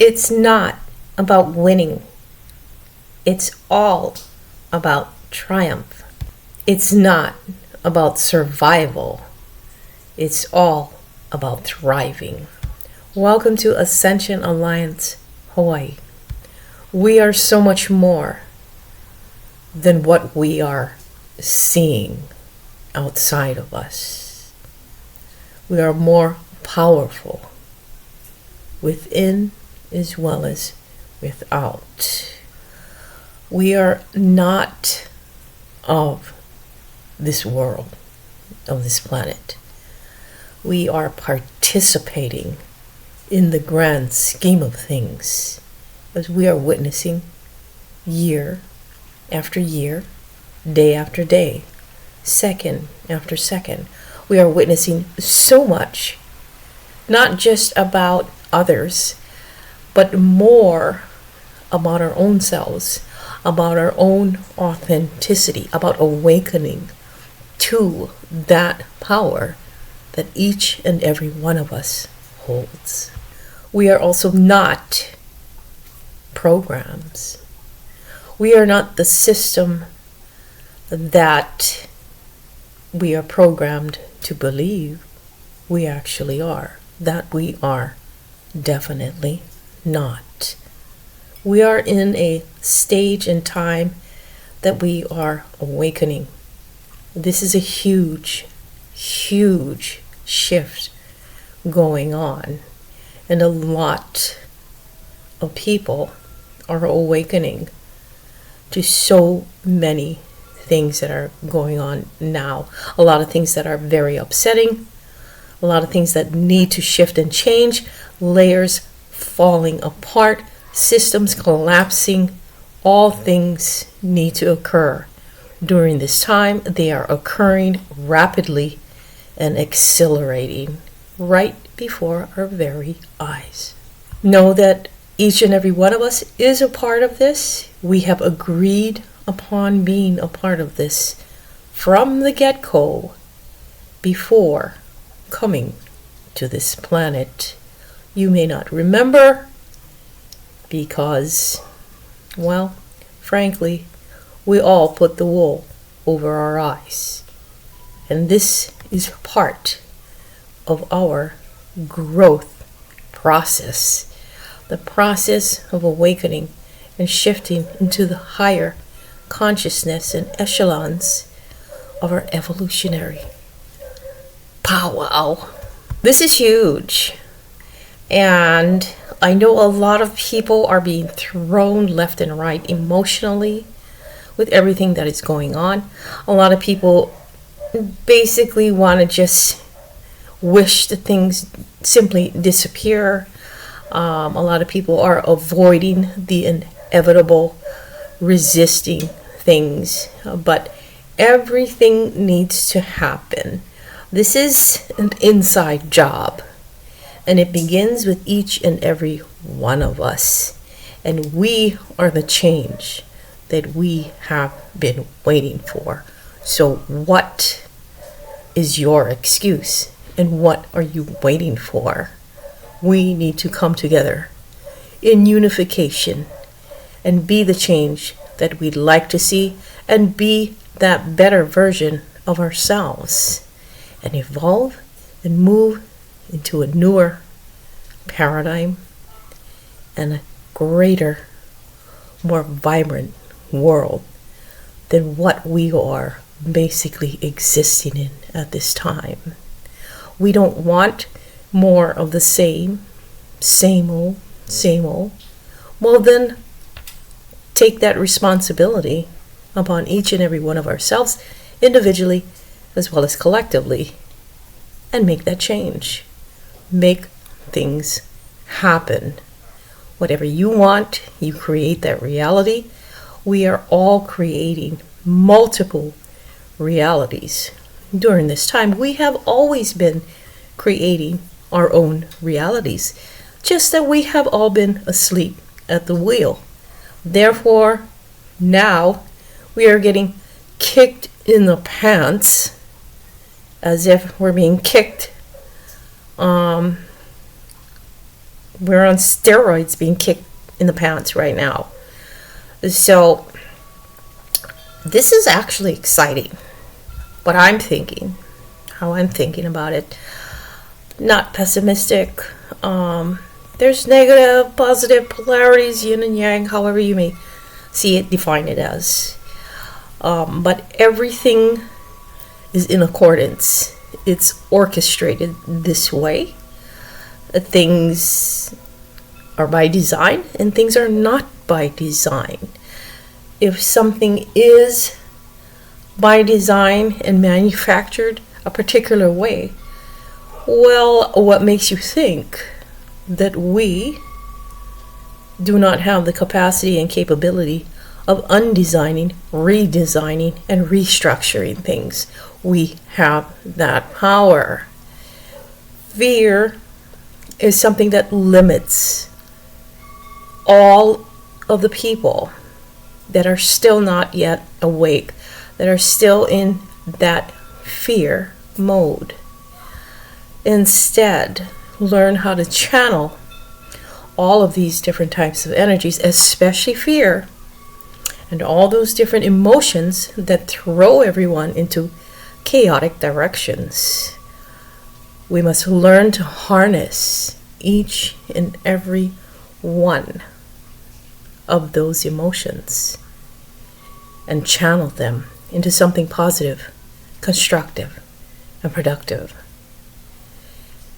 It's not about winning. It's all about triumph. It's not about survival. It's all about thriving. Welcome to Ascension Alliance, Hawaii. We are so much more than what we are seeing outside of us. We are more powerful within as well as without. We are not of this world, of this planet. We are participating in the grand scheme of things as we are witnessing year after year, day after day, second after second. We are witnessing so much, not just about others, but more about our own selves, about our own authenticity, about awakening to that power that each and every one of us holds. We are also not programs. We are not the system that we are programmed to believe we actually are. That we are definitely not. We are in a stage in time that we are awakening. This is a huge, huge shift going on, and a lot of people are awakening to so many things that are going on now. A lot of things that are very upsetting, a lot of things that need to shift and change, layers falling apart, systems collapsing. All things need to occur during this time. They are occurring rapidly and accelerating right before our very eyes. Know that each and every one of us is a part of this. We have agreed upon being a part of this from the get-go before coming to this planet. You may not remember because, well, frankly, we all put the wool over our eyes. And this is part of our growth process, the process of awakening and shifting into the higher consciousness and echelons of our evolutionary powwow. This is huge. And I know a lot of people are being thrown left and right emotionally with everything that is going on. A lot of people basically want to just wish that things simply disappear. A lot of people are avoiding the inevitable, resisting things, but everything needs to happen. This is an inside job, and it begins with each and every one of us, and we are the change that we have been waiting for. So what is your excuse, and what are you waiting for? We need to come together in unification and be the change that we'd like to see, and be that better version of ourselves, and evolve and move into a newer paradigm and a greater, more vibrant world than what we are basically existing in at this time. We don't want more of the same old, same old. Well, then take that responsibility upon each and every one of ourselves, individually as well as collectively, and make that change. Make things happen. Whatever you want, you create that reality. We are all creating multiple realities during this time. We have always been creating our own realities, just that we have all been asleep at the wheel. Therefore, now we are getting kicked in the pants as if we're being kicked We're on steroids being kicked in the pants right now. So this is actually exciting. What I'm thinking, how I'm thinking about it, not pessimistic. There's negative, positive polarities, yin and yang, however you may see it, define it as. But everything is in accordance. It's orchestrated this way. Things are by design and things are not by design. If something is by design and manufactured a particular way, well, what makes you think that we do not have the capacity and capability of undesigning, redesigning, and restructuring things? We have that power. Fear is something that limits all of the people that are still not yet awake, that are still in that fear mode. Instead, learn how to channel all of these different types of energies, especially fear, and all those different emotions that throw everyone into chaotic directions. We must learn to harness each and every one of those emotions and channel them into something positive, constructive, and productive.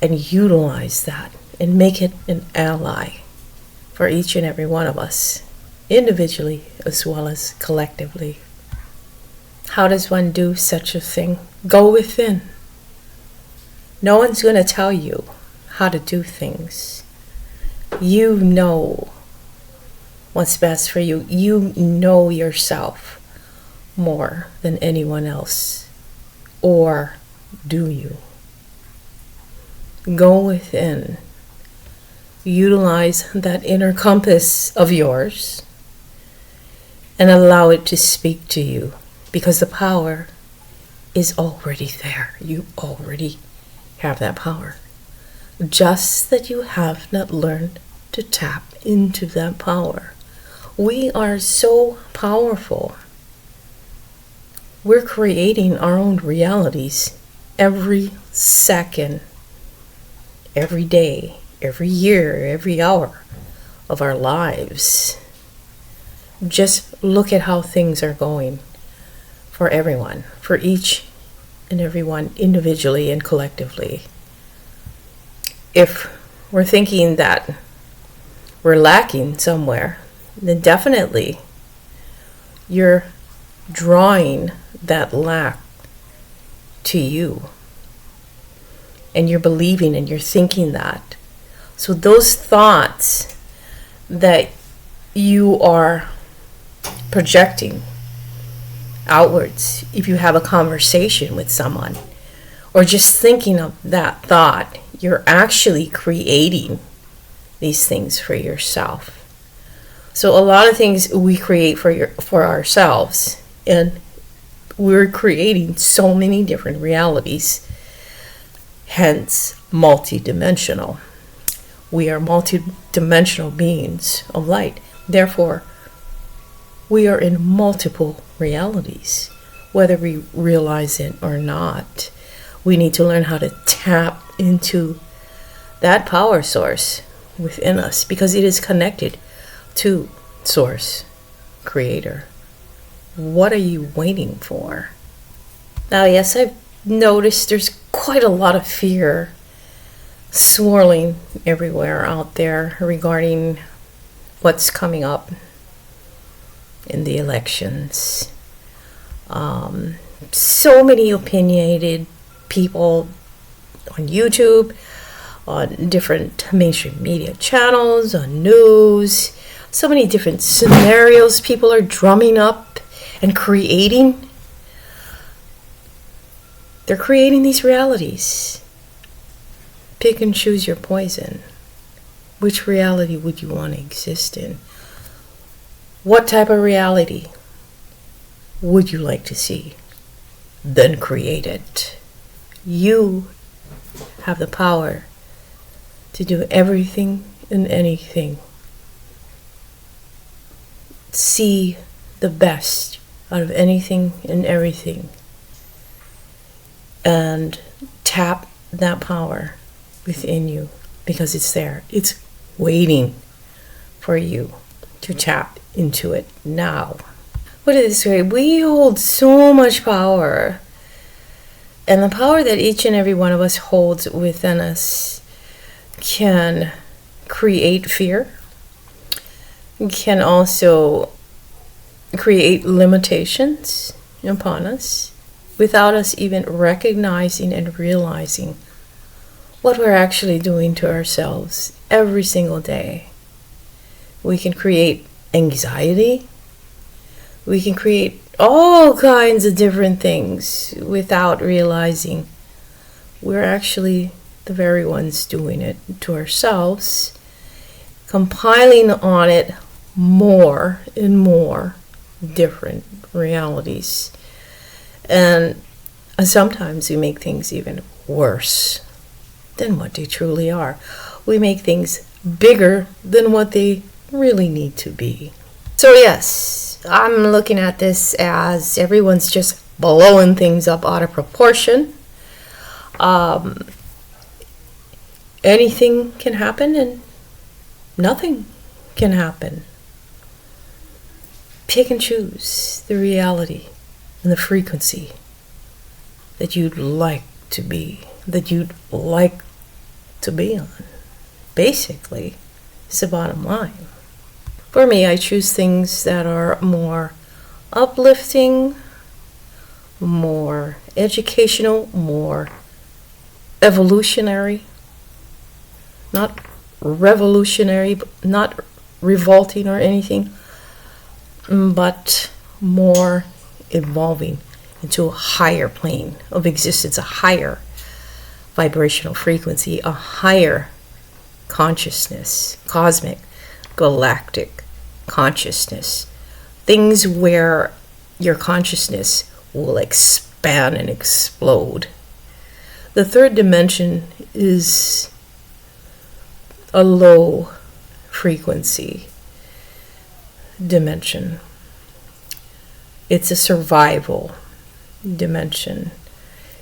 And utilize that and make it an ally for each and every one of us, individually as well as collectively. How does one do such a thing? Go within. No one's going to tell you how to do things. You know what's best for you. You know yourself more than anyone else. Or do you? Go within. Utilize that inner compass of yours and allow it to speak to you, because the power is already there. You already have that power. Just that you have not learned to tap into that power. We are so powerful. We're creating our own realities every second, every day, every year, every hour of our lives. Just look at how things are going for everyone, for each and everyone individually and collectively. If we're thinking that we're lacking somewhere, then definitely you're drawing that lack to you. And you're believing and you're thinking that. So those thoughts that you are projecting outwards, if you have a conversation with someone, or just thinking of that thought, you're actually creating these things for yourself. So a lot of things we create for ourselves, and we're creating so many different realities, hence multidimensional. We are multidimensional beings of light. Therefore, we are in multiple realities, whether we realize it or not. We need to learn how to tap into that power source within us, because it is connected to Source, Creator. What are you waiting for? Now, yes, I've noticed there's quite a lot of fear swirling everywhere out there regarding what's coming up in the elections. So many opinionated people on YouTube, on different mainstream media channels, on news, so many different scenarios people are drumming up and creating. They're creating these realities. Pick and choose your poison. Which reality would you want to exist in? What type of reality would you like to see? Then create it. You have the power to do everything in anything. See the best out of anything and everything. And tap that power within you, because it's there. It's waiting for you to tap into it now. Put it this way, we hold so much power. And the power that each and every one of us holds within us can create fear, can also create limitations upon us without us even recognizing and realizing what we're actually doing to ourselves every single day. We can create anxiety. We can create all kinds of different things without realizing we're actually the very ones doing it to ourselves, compiling on it more and more different realities. And sometimes we make things even worse than what they truly are. We make things bigger than what they really need to be. So yes, I'm looking at this as everyone's just blowing things up out of proportion. Anything can happen and nothing can happen. Pick and choose the reality and the frequency that you'd like to be, that you'd like to be on. Basically, it's the bottom line. For me, I choose things that are more uplifting, more educational, more evolutionary, not revolutionary, not revolting or anything, but more evolving into a higher plane of existence, a higher vibrational frequency, a higher consciousness, cosmic, galactic consciousness. Things where your consciousness will expand and explode. The third dimension is a low frequency dimension. It's a survival dimension.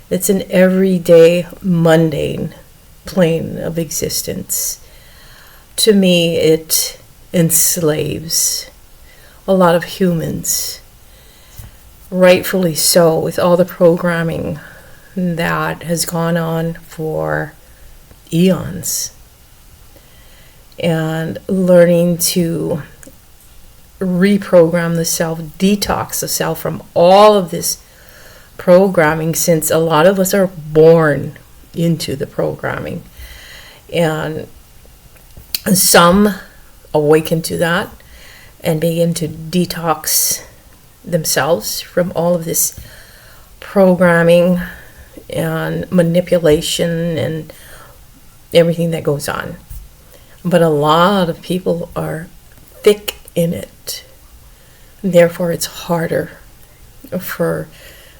It's an everyday, mundane plane of existence. To me, it enslaves a lot of humans, rightfully so, with all the programming that has gone on for eons. And learning to reprogram the self, detox the self from all of this programming, since a lot of us are born into the programming. And some awaken to that and begin to detox themselves from all of this programming and manipulation and everything that goes on. But a lot of people are thick in it. Therefore, it's harder for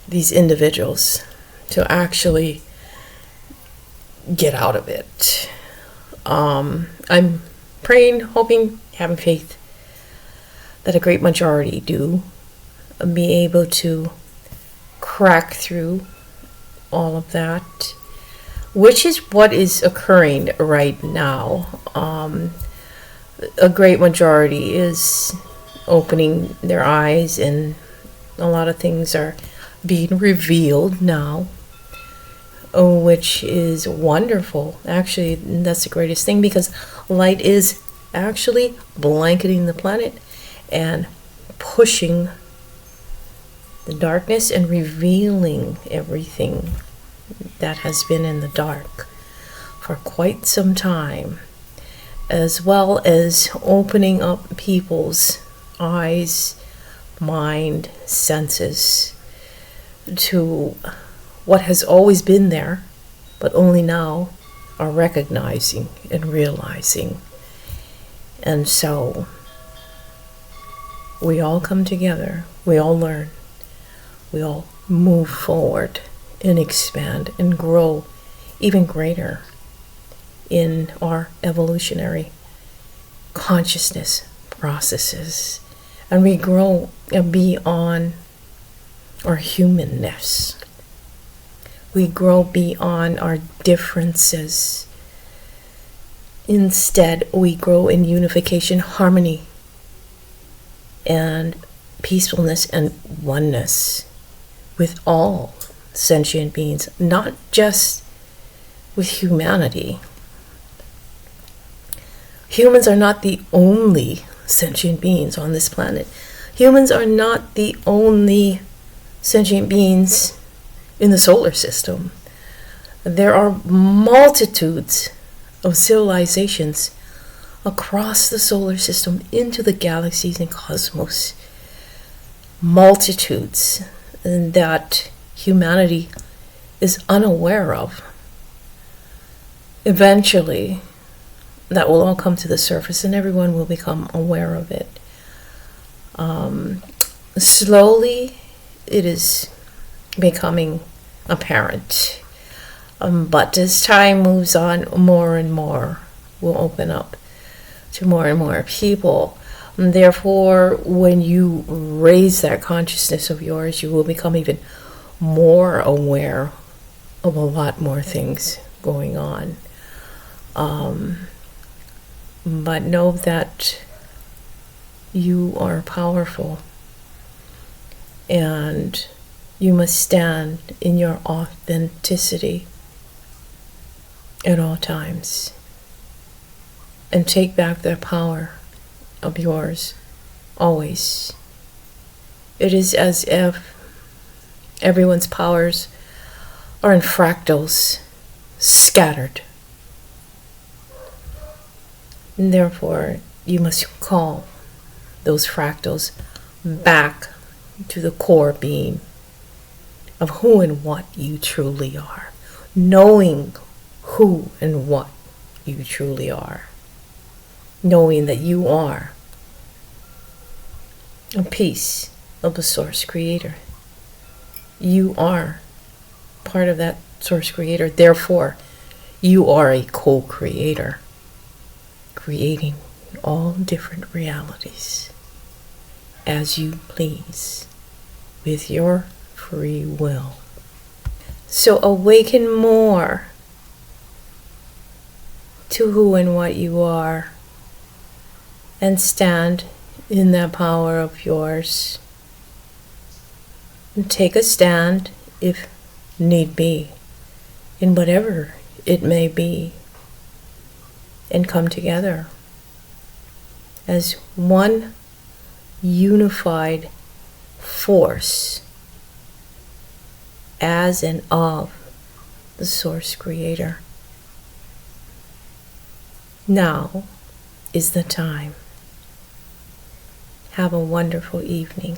these individuals to actually get out of it. I'm praying, hoping, having faith that a great majority do be able to crack through all of that, which is what is occurring right now. A great majority is opening their eyes, and a lot of things are being revealed now, which is wonderful. Actually, that's the greatest thing, because light is actually blanketing the planet and pushing the darkness and revealing everything that has been in the dark for quite some time, as well as opening up people's eyes, mind, senses to what has always been there, but only now are recognizing and realizing. And so we all come together, we all learn, we all move forward and expand and grow even greater in our evolutionary consciousness processes, and we grow beyond our humanness. We grow beyond our differences. Instead, we grow in unification, harmony, and peacefulness and oneness with all sentient beings, not just with humanity. Humans are not the only sentient beings on this planet. Humans are not the only sentient beings in the solar system. There are multitudes of civilizations across the solar system into the galaxies and cosmos. Multitudes that humanity is unaware of. Eventually, that will all come to the surface and everyone will become aware of it. Slowly, it is becoming apparent. But as time moves on, more and more will open up to more and more people. And therefore, when you raise that consciousness of yours, you will become even more aware of a lot more things going on. But know that you are powerful, and you must stand in your authenticity at all times and take back the power of yours always. It is as if everyone's powers are in fractals scattered. And therefore, you must call those fractals back to the core being of who and what you truly are. Knowing who and what you truly are. Knowing that you are a piece of the Source Creator. You are part of that Source Creator. Therefore, you are a co-creator, creating all different realities as you please with your free will. So awaken more to who and what you are and stand in that power of yours. And take a stand, if need be, in whatever it may be, and come together as one unified force as and of the Source Creator. Now is the time. Have a wonderful evening.